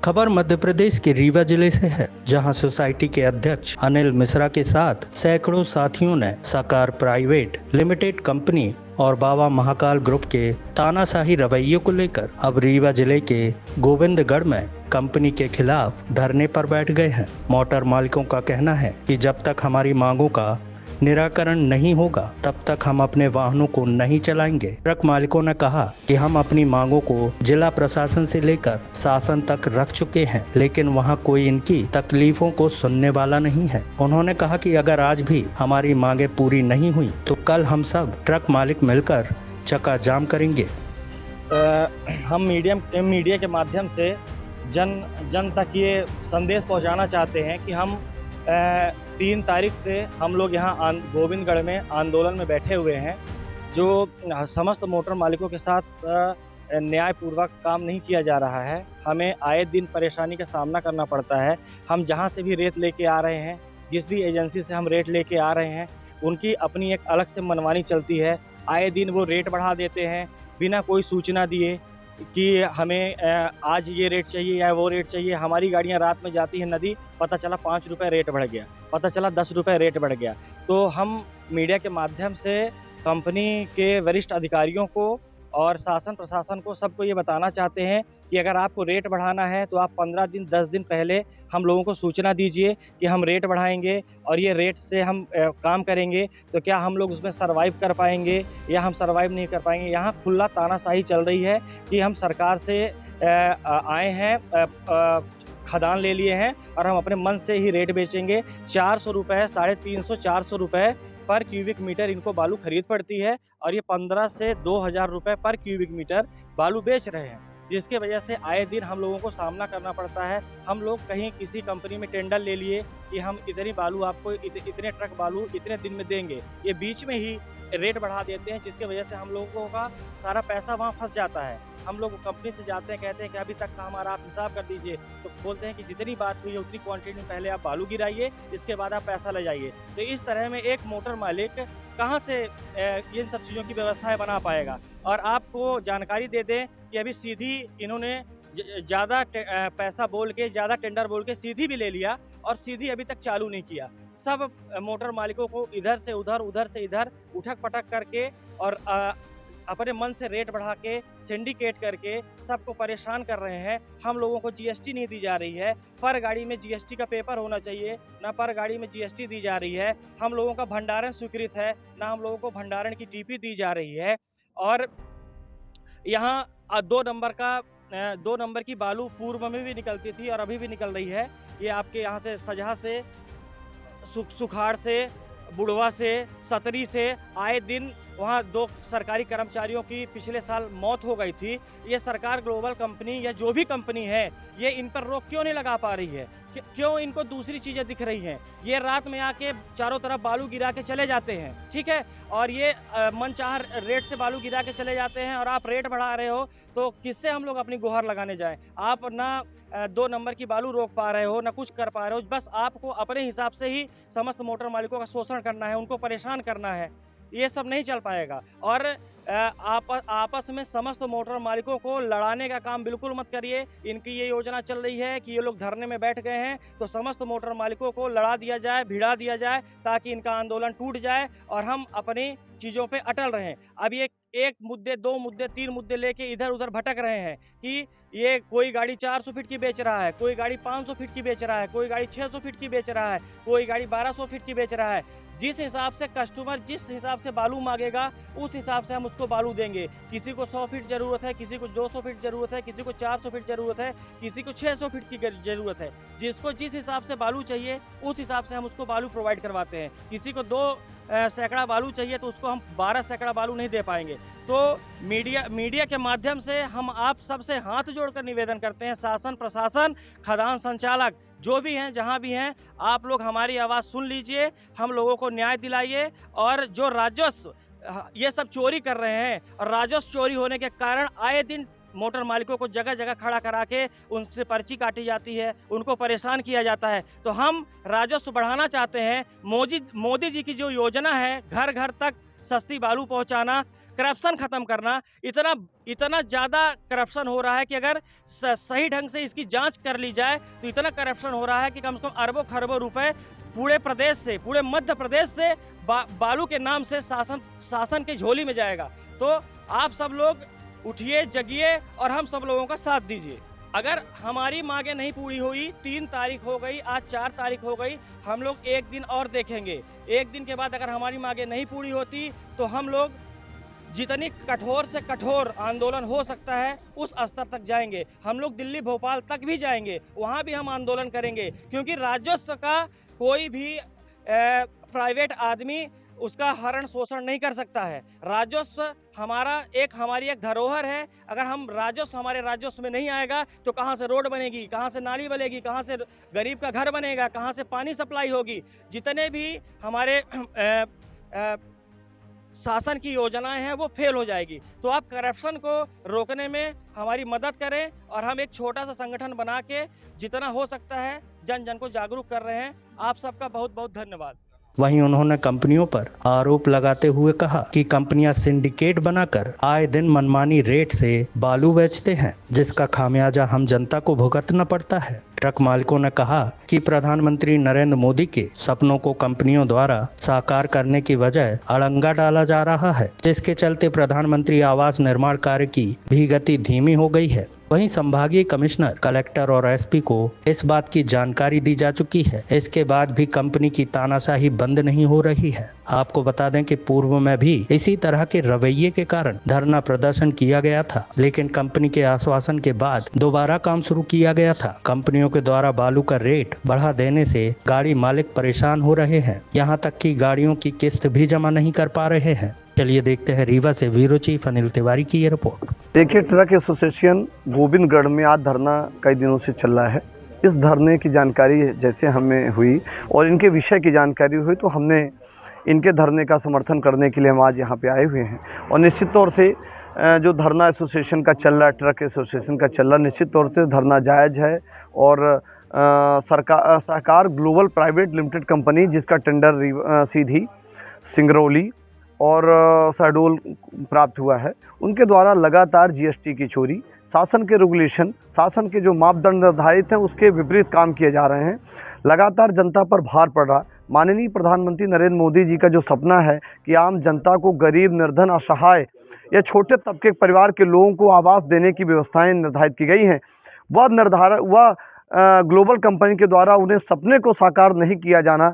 खबर मध्य प्रदेश के रीवा जिले से है, जहां सोसाइटी के अध्यक्ष अनिल मिश्रा के साथ सैकड़ों साथियों ने साकार प्राइवेट लिमिटेड कंपनी और बाबा महाकाल ग्रुप के तानाशाही रवैये को लेकर अब रीवा जिले के गोविंदगढ़ में कंपनी के खिलाफ धरने पर बैठ गए हैं। मोटर मालिकों का कहना है कि जब तक हमारी मांगों का निराकरण नहीं होगा तब तक हम अपने वाहनों को नहीं चलाएंगे। ट्रक मालिकों ने कहा कि हम अपनी मांगों को जिला प्रशासन से लेकर शासन तक रख चुके हैं, लेकिन वहां कोई इनकी तकलीफों को सुनने वाला नहीं है। उन्होंने कहा कि अगर आज भी हमारी मांगे पूरी नहीं हुई तो कल हम सब ट्रक मालिक मिलकर चक्का जाम करेंगे। हम मीडिया के माध्यम से जन तक ये संदेश पहुंचाना चाहते हैं कि हम 3 तारीख से हम लोग यहाँ गोविंदगढ़ में आंदोलन में बैठे हुए हैं। जो समस्त मोटर मालिकों के साथ न्यायपूर्वक काम नहीं किया जा रहा है, हमें आए दिन परेशानी का सामना करना पड़ता है। हम जहाँ से भी रेत लेके आ रहे हैं, जिस भी एजेंसी से हम रेट लेके आ रहे हैं, उनकी अपनी एक अलग से मनमानी चलती है। आए दिन वो रेट बढ़ा देते हैं बिना कोई सूचना दिए कि हमें आज ये रेट चाहिए या वो रेट चाहिए। हमारी गाड़ियाँ रात में जाती हैं नदी, पता चला 5 रुपये रेट बढ़ गया, पता चला 10 रुपये रेट बढ़ गया। तो हम मीडिया के माध्यम से कंपनी के वरिष्ठ अधिकारियों को और शासन प्रशासन को सबको ये बताना चाहते हैं कि अगर आपको रेट बढ़ाना है तो आप 15 दिन 10 दिन पहले हम लोगों को सूचना दीजिए कि हम रेट बढ़ाएंगे और ये रेट से हम काम करेंगे। तो क्या हम लोग उसमें सर्वाइव कर पाएंगे या हम सर्वाइव नहीं कर पाएंगे। यहाँ खुला तानाशाही चल रही है कि हम सरकार से आए हैं, खदान ले लिए हैं और हम अपने मन से ही रेट बेचेंगे। 400 रुपये, 350, 400 रुपये पर क्यूबिक मीटर इनको बालू खरीद पड़ती है और ये 15 से 2000 रुपये पर क्यूबिक मीटर बालू बेच रहे हैं, जिसके वजह से आए दिन हम लोगों को सामना करना पड़ता है। हम लोग कहीं किसी कंपनी में टेंडर ले लिए कि हम इतनी बालू आपको इतने ट्रक बालू इतने दिन में देंगे, ये बीच में ही रेट बढ़ा देते हैं, जिसके वजह से हम लोगों का सारा पैसा वहाँ फंस जाता है। हम लोग कंपनी से जाते हैं, कहते हैं कि अभी तक का हमारा आप हिसाब कर दीजिए, तो बोलते हैं कि जितनी बात हुई है उतनी क्वांटिटी में पहले आप बालू गिराइए, इसके बाद आप पैसा ले जाइए। तो इस तरह में एक मोटर मालिक कहाँ से इन सब चीज़ों की व्यवस्थाएं बना पाएगा। और आपको जानकारी दे दें कि अभी सीधी इन्होंने ज़्यादा पैसा बोल के, ज़्यादा टेंडर बोल के सीधी भी ले लिया और सीधी अभी तक चालू नहीं किया। सब मोटर मालिकों को इधर से उधर, उधर से इधर उठक पटक करके और अपने मन से रेट बढ़ा के सिंडिकेट करके सबको परेशान कर रहे हैं। हम लोगों को जीएसटी नहीं दी जा रही है। पर गाड़ी में जीएसटी का पेपर होना चाहिए, ना पर गाड़ी में जीएसटी दी जा रही है। हम लोगों का भंडारण स्वीकृत है, ना हम लोगों को भंडारण की टीपी दी जा रही है। और यहाँ 2 नंबर की बालू पूर्व में भी निकलती थी और अभी भी निकल रही है। ये आपके यहाँ से सजहा से, सुखाड़ से, बुढ़वा से, सतरी से आए दिन वहाँ 2 सरकारी कर्मचारियों की पिछले साल मौत हो गई थी। ये सरकार ग्लोबल कंपनी या जो भी कंपनी है, ये इन पर रोक क्यों नहीं लगा पा रही है? क्यों इनको दूसरी चीज़ें दिख रही हैं? ये रात में आके चारों तरफ बालू गिरा के चले जाते हैं, ठीक है, और ये मनचाहा रेट से बालू गिरा के चले जाते हैं और आप रेट बढ़ा रहे हो, तो किससे हम लोग अपनी गुहार लगाने जाएं? आप ना 2 नंबर की बालू रोक पा रहे हो, ना कुछ कर पा रहे हो। बस आपको अपने हिसाब से ही समस्त मोटर मालिकों का शोषण करना है, उनको परेशान करना है। ये सब नहीं चल पाएगा। और आपस में समस्त मोटर मालिकों को लड़ाने का काम बिल्कुल मत करिए। इनकी ये योजना चल रही है कि ये लोग धरने में बैठ गए हैं, तो समस्त मोटर मालिकों को लड़ा दिया जाए, भिड़ा दिया जाए, ताकि इनका आंदोलन टूट जाए और हम अपनी चीज़ों पे अटल रहें। अब ये 1 मुद्दे, 2 मुद्दे, 3 मुद्दे लेके इधर उधर भटक रहे हैं कि ये कोई गाड़ी 400 फीट की बेच रहा है, कोई गाड़ी 500 फीट की बेच रहा है, कोई गाड़ी 600 फीट की बेच रहा है, कोई गाड़ी 1200 फीट की बेच रहा है। जिस हिसाब से कस्टमर जिस हिसाब से बालू मांगेगा, उस हिसाब से हम उसको बालू देंगे। किसी को 100 फीट ज़रूरत है, किसी को 200 फीट ज़रूरत है, किसी को 400 फीट ज़रूरत है, किसी को 600 फीट की ज़रूरत है। जिसको जिस हिसाब से बालू चाहिए, उस हिसाब से हम उसको बालू प्रोवाइड करवाते हैं। किसी को 2 सैकड़ा बालू चाहिए तो उसको हम 12 सैकड़ा बालू नहीं दे पाएंगे। तो मीडिया के माध्यम से हम आप सबसे हाथ जोड़कर निवेदन करते हैं, शासन प्रशासन, खदान संचालक जो भी हैं, जहां भी हैं, आप लोग हमारी आवाज़ सुन लीजिए, हम लोगों को न्याय दिलाइए। और जो राजस्व ये सब चोरी कर रहे हैं और राजस्व चोरी होने के कारण आए दिन मोटर मालिकों को जगह जगह खड़ा करा के उनसे पर्ची काटी जाती है, उनको परेशान किया जाता है। तो हम राजस्व बढ़ाना चाहते हैं। मोदी जी की जो योजना है घर घर तक सस्ती बालू पहुंचाना, करप्शन ख़त्म करना। इतना ज़्यादा करप्शन हो रहा है कि अगर सही ढंग से इसकी जांच कर ली जाए तो इतना करप्शन हो रहा है कि कम से कम अरबों खरबों रुपए पूरे प्रदेश से, पूरे मध्य प्रदेश से बालू के नाम से शासन की झोली में जाएगा। तो आप सब लोग उठिए, जगिए और हम सब लोगों का साथ दीजिए। अगर हमारी मांगें नहीं पूरी हुई, 3 तारीख हो गई, आज 4 तारीख हो गई, हम लोग एक दिन और देखेंगे। एक दिन के बाद अगर हमारी मांगें नहीं पूरी होती तो हम लोग जितनी कठोर से कठोर आंदोलन हो सकता है उस स्तर तक जाएंगे। हम लोग दिल्ली, भोपाल तक भी जाएंगे, वहाँ भी हम आंदोलन करेंगे, क्योंकि राजस्व का कोई भी प्राइवेट आदमी उसका हरण शोषण नहीं कर सकता है। राजस्व हमारी एक धरोहर है। अगर हमारे राजस्व में नहीं आएगा तो कहाँ से रोड बनेगी, कहाँ से नाली बनेगी, कहाँ से गरीब का घर बनेगा, कहाँ से पानी सप्लाई होगी। जितने भी हमारे शासन की योजनाएं हैं वो फेल हो जाएगी। तो आप करप्शन को रोकने में हमारी मदद करें और हम एक छोटा सा संगठन बना के जितना हो सकता है जन जन को जागरूक कर रहे हैं। आप सबका बहुत बहुत धन्यवाद। वहीं उन्होंने कंपनियों पर आरोप लगाते हुए कहा कि कंपनियां सिंडिकेट बनाकर आए दिन मनमानी रेट से बालू बेचते हैं, जिसका खामियाजा हम जनता को भुगतना पड़ता है। ट्रक मालिकों ने कहा कि प्रधानमंत्री नरेंद्र मोदी के सपनों को कंपनियों द्वारा साकार करने की वजह अड़ंगा डाला जा रहा है, जिसके चलते प्रधानमंत्री आवास निर्माण कार्य की भी गति धीमी हो गई है। वहीं संभागीय कमिश्नर, कलेक्टर और एसपी को इस बात की जानकारी दी जा चुकी है। इसके बाद भी कंपनी की तानाशाही बंद नहीं हो रही है। आपको बता दें कि पूर्व में भी इसी तरह के रवैये के कारण धरना प्रदर्शन किया गया था, लेकिन कंपनी के आश्वासन के बाद दोबारा काम शुरू किया गया था। कंपनियों के द्वारा बालू का रेट बढ़ा देने से गाड़ी मालिक परेशान हो रहे हैं, यहाँ तक कि गाड़ियों की किस्त भी जमा नहीं कर पा रहे हैं। चलिए देखते हैं रीवा से ब्यूरो चीफ अनिल तिवारी की ये रिपोर्ट। देखिए, ट्रक एसोसिएशन गोविंदगढ़ में आज धरना कई दिनों से चल रहा है। इस धरने की जानकारी जैसे हमें हुई और इनके विषय की जानकारी हुई तो हमने इनके धरने का समर्थन करने के लिए हम आज यहाँ पे आए हुए हैं। और निश्चित तौर से जो धरना एसोसिएशन का चल रहा है, ट्रक एसोसिएशन का चल रहा है, निश्चित तौर से धरना जायज़ है। और सहकार ग्लोबल प्राइवेट लिमिटेड कंपनी, जिसका टेंडर सीधी, सिंगरौली और शहडोल प्राप्त हुआ है, उनके द्वारा लगातार जीएसटी की चोरी, शासन के रेगुलेशन, शासन के जो मापदंड निर्धारित हैं उसके विपरीत काम किए जा रहे हैं। लगातार जनता पर भार पड़ रहा। माननीय प्रधानमंत्री नरेंद्र मोदी जी का जो सपना है कि आम जनता को, गरीब, निर्धन, असहाय या छोटे तबके परिवार के लोगों को आवास देने की व्यवस्थाएं निर्धारित की गई हैं, वह ग्लोबल कंपनी के द्वारा उन्हें सपने को साकार नहीं किया जाना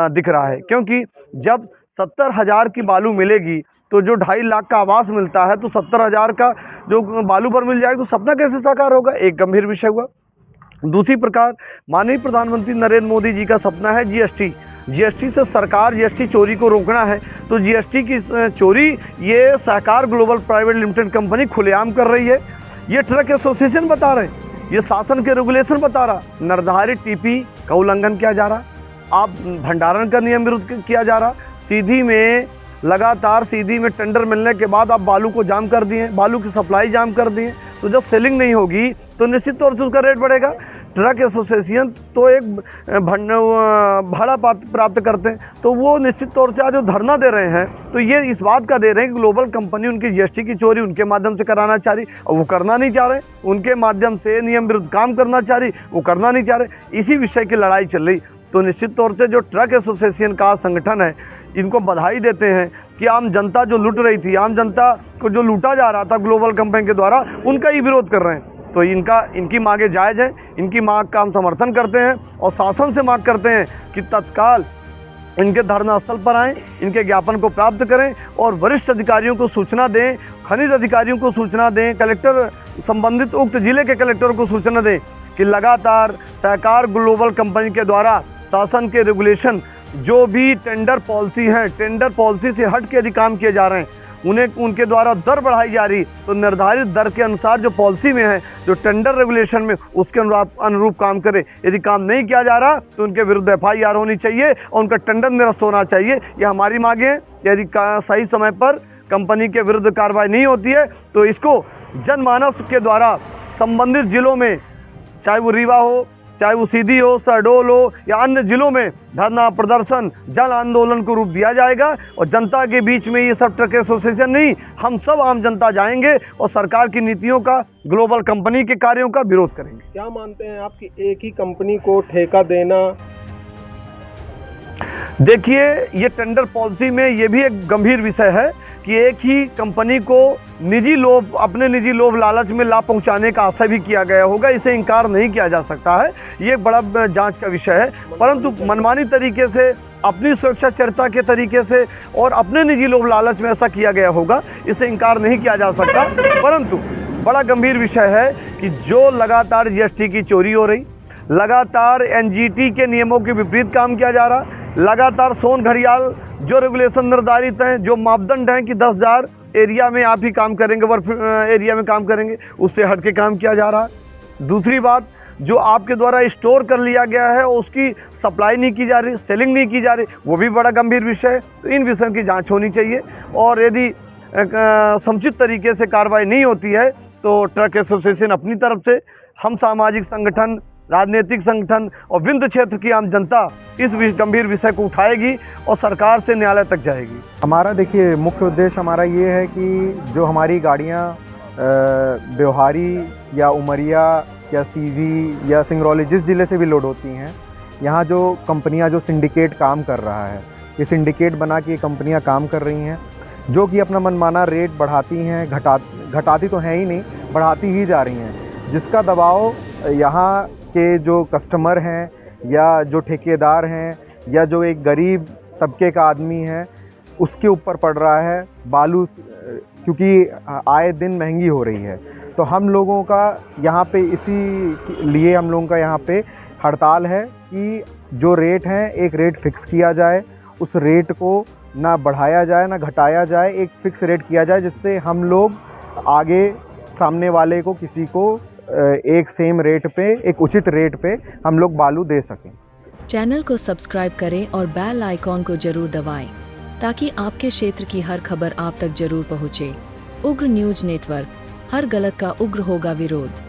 दिख रहा है। क्योंकि जब 70,000 की बालू मिलेगी तो जो 2.5 लाख का आवास मिलता है तो 70,000 का जो बालू पर मिल जाएगा तो सपना कैसे साकार होगा? एक गंभीर विषय हुआ। दूसरी प्रकार, माननीय प्रधानमंत्री नरेंद्र मोदी जी का सपना है जीएसटी से सरकार जीएसटी चोरी को रोकना है। तो जीएसटी की चोरी ये सहकार ग्लोबल प्राइवेट लिमिटेड कंपनी खुलेआम कर रही है। ये ट्रक एसोसिएशन बता रहे हैं, ये शासन के रेगुलेशन बता रहा। निर्धारित टीपी का उल्लंघन किया जा रहा, आप भंडारण का नियम विरुद्ध किया जा रहा। सीधी में लगातार सीधी में टेंडर मिलने के बाद आप बालू को जाम कर दिए, बालू की सप्लाई जाम कर दिए। तो जब सेलिंग नहीं होगी तो निश्चित तौर से उसका रेट बढ़ेगा। ट्रक एसोसिएशन तो एक भाड़ा प्राप्त करते हैं, तो वो निश्चित तौर से आज जो धरना दे रहे हैं तो ये इस बात का दे रहे हैं कि ग्लोबल कंपनी उनकी जीएसटी की चोरी उनके माध्यम से कराना चाह रही और वो करना नहीं चाह रहे। उनके माध्यम से नियम विरुद्ध काम करना चाह रही, वो करना नहीं चाह रहे। इसी विषय की लड़ाई चल रही। तो निश्चित तौर से जो ट्रक एसोसिएशन का संगठन है, इनको बधाई देते हैं कि आम जनता जो लूट रही थी, आम जनता को जो लूटा जा रहा था ग्लोबल कंपनी के द्वारा, उनका ही विरोध कर रहे हैं। तो इनकी मांगे जायज़ है, इनकी मांग का हम समर्थन करते हैं और शासन से मांग करते हैं कि तत्काल इनके धरना स्थल पर आएँ, इनके ज्ञापन को प्राप्त करें और वरिष्ठ अधिकारियों को सूचना दें, खनिज अधिकारियों को सूचना दें, कलेक्टर, संबंधित उक्त जिले के कलेक्टरों को सूचना दें कि लगातार सहकार ग्लोबल कंपनी के द्वारा शासन के रेगुलेशन, जो भी टेंडर पॉलिसी है, टेंडर पॉलिसी से हट के यदि काम किए जा रहे हैं, उनके द्वारा दर बढ़ाई जा रही, तो निर्धारित दर के अनुसार जो पॉलिसी में है, जो टेंडर रेगुलेशन में, उसके अनुरूप काम करे। यदि काम नहीं किया जा रहा तो उनके विरुद्ध FIR होनी चाहिए और उनका टेंडर निरस्त होना चाहिए। ये हमारी मांगे हैं। यदि सही समय पर कंपनी के विरुद्ध कार्रवाई नहीं होती है तो इसको जनमानस के द्वारा संबंधित जिलों में, चाहे वो रीवा हो, चाहे वो सीधी हो, शहडोल हो या अन्य जिलों में धरना प्रदर्शन जन आंदोलन को रूप दिया जाएगा। और जनता के बीच में ये सब ट्रक एसोसिएशन नहीं, हम सब आम जनता जाएंगे और सरकार की नीतियों का, ग्लोबल कंपनी के कार्यों का विरोध करेंगे। क्या मानते हैं आप कि एक ही कंपनी को ठेका देना? देखिए, ये टेंडर पॉलिसी में ये भी एक गंभीर विषय है कि एक ही कंपनी को अपने निजी लोभ लालच में लाभ पहुंचाने का आशय भी किया गया होगा। इसे इनकार नहीं किया जा सकता है, ये एक बड़ा जांच का विषय है। परंतु मनमानी तरीके से, अपनी सुरक्षा चर्चा के तरीके से और अपने निजी लोभ लालच में ऐसा किया गया होगा, इसे इनकार नहीं किया जा सकता। परंतु बड़ा गंभीर विषय है कि जो लगातार जीएसटी की चोरी हो रही, लगातार एनजीटी के नियमों के विपरीत काम किया जा रहा, लगातार सोन घड़ियाल जो रेगुलेशन निर्धारित हैं, जो मापदंड हैं कि 10,000 एरिया में आप ही काम करेंगे, वर्क एरिया में काम करेंगे, उससे हट के काम किया जा रहा है। दूसरी बात, जो आपके द्वारा स्टोर कर लिया गया है और उसकी सप्लाई नहीं की जा रही, सेलिंग नहीं की जा रही, वो भी बड़ा गंभीर विषय है। तो इन विषयों की जांच होनी चाहिए और यदि समुचित तरीके से कार्रवाई नहीं होती है तो ट्रक एसोसिएशन अपनी तरफ से, हम सामाजिक संगठन, राजनीतिक संगठन और विंध्य क्षेत्र की आम जनता इस गंभीर विषय को उठाएगी और सरकार से न्यायालय तक जाएगी। हमारा देखिए मुख्य उद्देश्य हमारा ये है कि जो हमारी गाड़ियाँ ब्योहारी या उमरिया या सीवी या सिंगरौली जिस ज़िले से भी लोड होती हैं, यहाँ जो कंपनियाँ, जो सिंडिकेट काम कर रहा है, ये सिंडिकेट बना के ये कंपनियाँ काम कर रही हैं, जो कि अपना मनमाना रेट बढ़ाती हैं, घटाती तो हैं ही नहीं, बढ़ाती ही जा रही हैं, जिसका दबाव यहाँ के जो कस्टमर हैं या जो ठेकेदार हैं या जो एक गरीब तबके का आदमी है उसके ऊपर पड़ रहा है। बालू क्योंकि आए दिन महंगी हो रही है, तो हम लोगों का यहाँ पे इसी लिए हम लोगों का यहाँ पे हड़ताल है कि जो रेट हैं, एक रेट फिक्स किया जाए, उस रेट को ना बढ़ाया जाए ना घटाया जाए, एक फिक्स रेट किया जाए, जिससे हम लोग आगे सामने वाले को, किसी को एक सेम रेट पे, एक उचित रेट पे हम लोग बालू दे सकें। चैनल को सब्सक्राइब करें और बेल आइकॉन को जरूर दबाएं ताकि आपके क्षेत्र की हर खबर आप तक जरूर पहुंचे। उग्र न्यूज नेटवर्क, हर गलत का उग्र होगा विरोध।